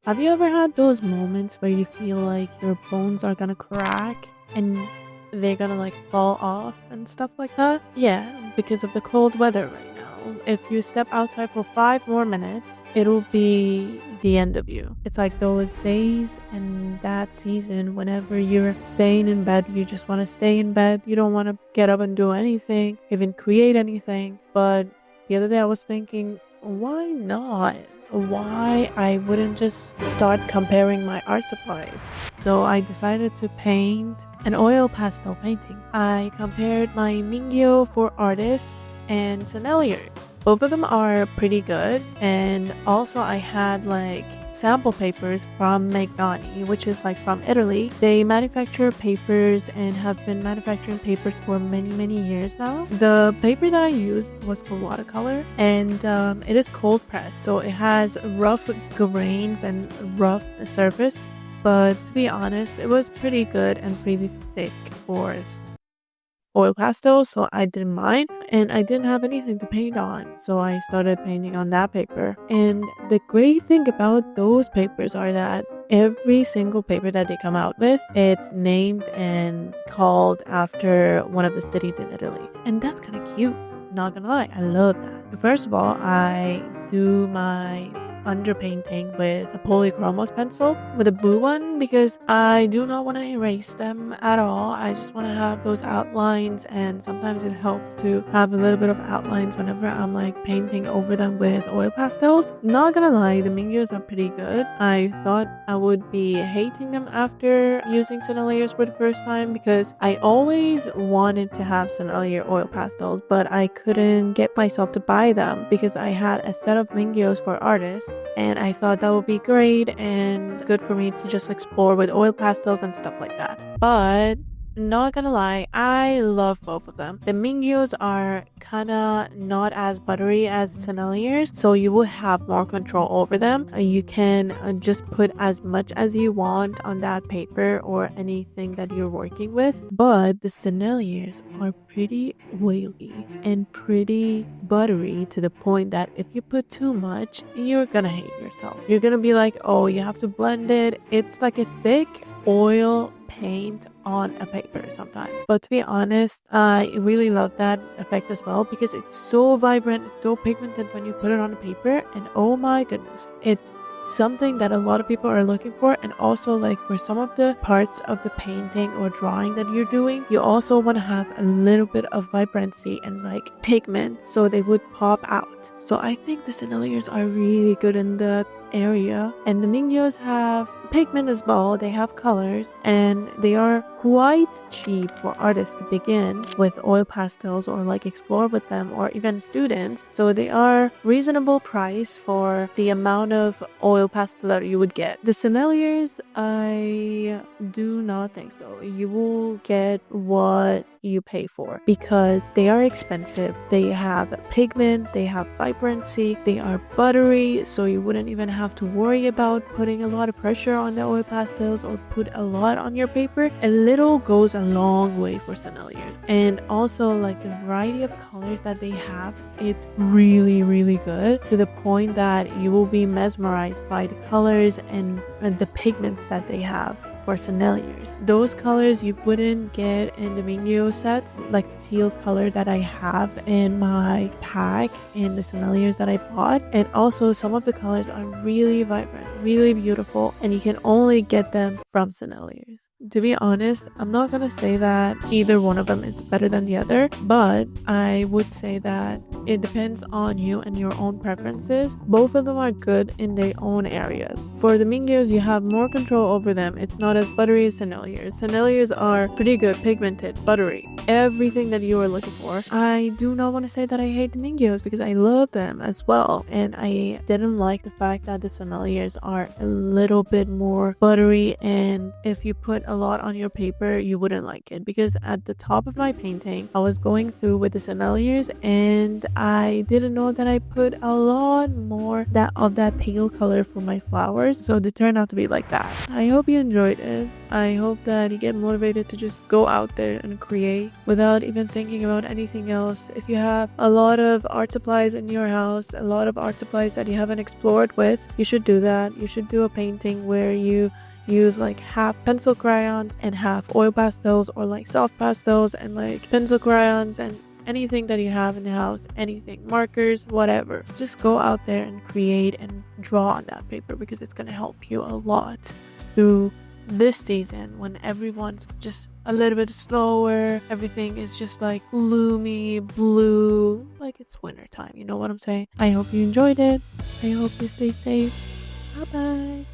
Have you ever had those moments where you feel like your bones are gonna crack and they're gonna like fall off and stuff like that? Yeah, because of the cold weather right now. If you step outside for 5 more minutes, it'll be the end of you. It's like those days and that season whenever you're staying in bed, you just want to stay in bed. You don't want to get up and do anything, even create anything. But the other day I was thinking, why not? Why I wouldn't just start comparing my art supplies. So I decided to paint an oil pastel painting. I compared my Mungyo for artists and Senneliers. Both of them are pretty good, and also I had like sample papers from Magnani, which is like from Italy. They manufacture papers and have been manufacturing papers for many years now. The paper that I used was for watercolor, and it is cold pressed, so it has rough grains and rough surface. But to be honest, it was pretty good and pretty thick for oil pastel, so I didn't mind, and I didn't have anything to paint on, so I started painting on that paper. And the great thing about those papers are that every single paper that they come out with, it's named and called after one of the cities in Italy, and that's kind of cute. Not gonna lie, I love that. First of all, I do my underpainting with a polychromos pencil, with a blue one, because I do not want to erase them at all. I just want to have those outlines, and sometimes it helps to have a little bit of outlines whenever I'm like painting over them with oil pastels. Not gonna lie, the Mungyos are pretty good. I thought I would be hating them after using Senneliers for the first time, because I always wanted to have Sennelier oil pastels, but I couldn't get myself to buy them because I had a set of Mungyos for artists, and I thought that would be great and good for me to just explore with oil pastels and stuff like that. But not gonna lie, I love both of them. The Mungyos are kinda not as buttery as Senneliers, so you will have more control over them. You can just put as much as you want on that paper or anything that you're working with. But the Senneliers are pretty oily and pretty buttery to the point that if you put too much, you're gonna hate yourself. You're gonna be like, oh, you have to blend it. It's like a thick oil paint on a paper sometimes. But to be honest, I really love that effect as well, because it's so vibrant, it's so pigmented when you put it on a paper, and oh my goodness, it's something that a lot of people are looking for. And also, like, for some of the parts of the painting or drawing that you're doing, you also want to have a little bit of vibrancy and like pigment, so they would pop out. So I think the Senneliers are really good in the area, and the Mungyos have pigment as well. They have colors, and they are quite cheap for artists to begin with oil pastels or like explore with them, or even students. So they are reasonable price for the amount of oil pastel that you would get. The Senneliers, I do not think so. You will get what you pay for because they are expensive. They have pigment, they have vibrancy, they are buttery, so you wouldn't even have to worry about putting a lot of pressure on the oil pastels or put a lot on your paper. A little goes a long way for Senneliers. And also, like, the variety of colors that they have, it's really good, to the point that you will be mesmerized by the colors and the pigments that they have for Senneliers. Those colors you wouldn't get in the Mungyo sets, like the teal color that I have in my pack in the Senneliers that I bought. And also, some of the colors are really vibrant, really beautiful, and you can only get them from Senneliers. To be honest, I'm not gonna say that either one of them is better than the other, but I would say that it depends on you and your own preferences. Both of them are good in their own areas. For the Mungyos, you have more control over them. It's not as buttery as Senneliers. Senneliers are pretty good, pigmented, buttery, everything that you are looking for. I do not want to say that I hate the Mungyos, because I love them as well, and I didn't like the fact that the Senneliers are a little bit more buttery, and if you put a lot on your paper, you wouldn't like it. Because at the top of my painting, I was going through with the Senneliers, and I didn't know that I put a lot more of that teal color for my flowers, so they turned out to be like that. I hope you enjoyed it. motivated. I hope that you get motivated to just go out there and create without even thinking about anything else. If you have a lot of art supplies in your house, a lot of art supplies that you haven't explored with, you should do that. You should do a painting where you use like half pencil crayons and half oil pastels, or like soft pastels and like pencil crayons and anything that you have in the house, anything, markers, whatever. Just go out there and create and draw on that paper, because it's going to help you a lot through this season when everyone's just a little bit slower. Everything is just like gloomy, blue, like it's winter time. You know what I'm saying? I hope you enjoyed it. I hope you stay safe. Bye bye.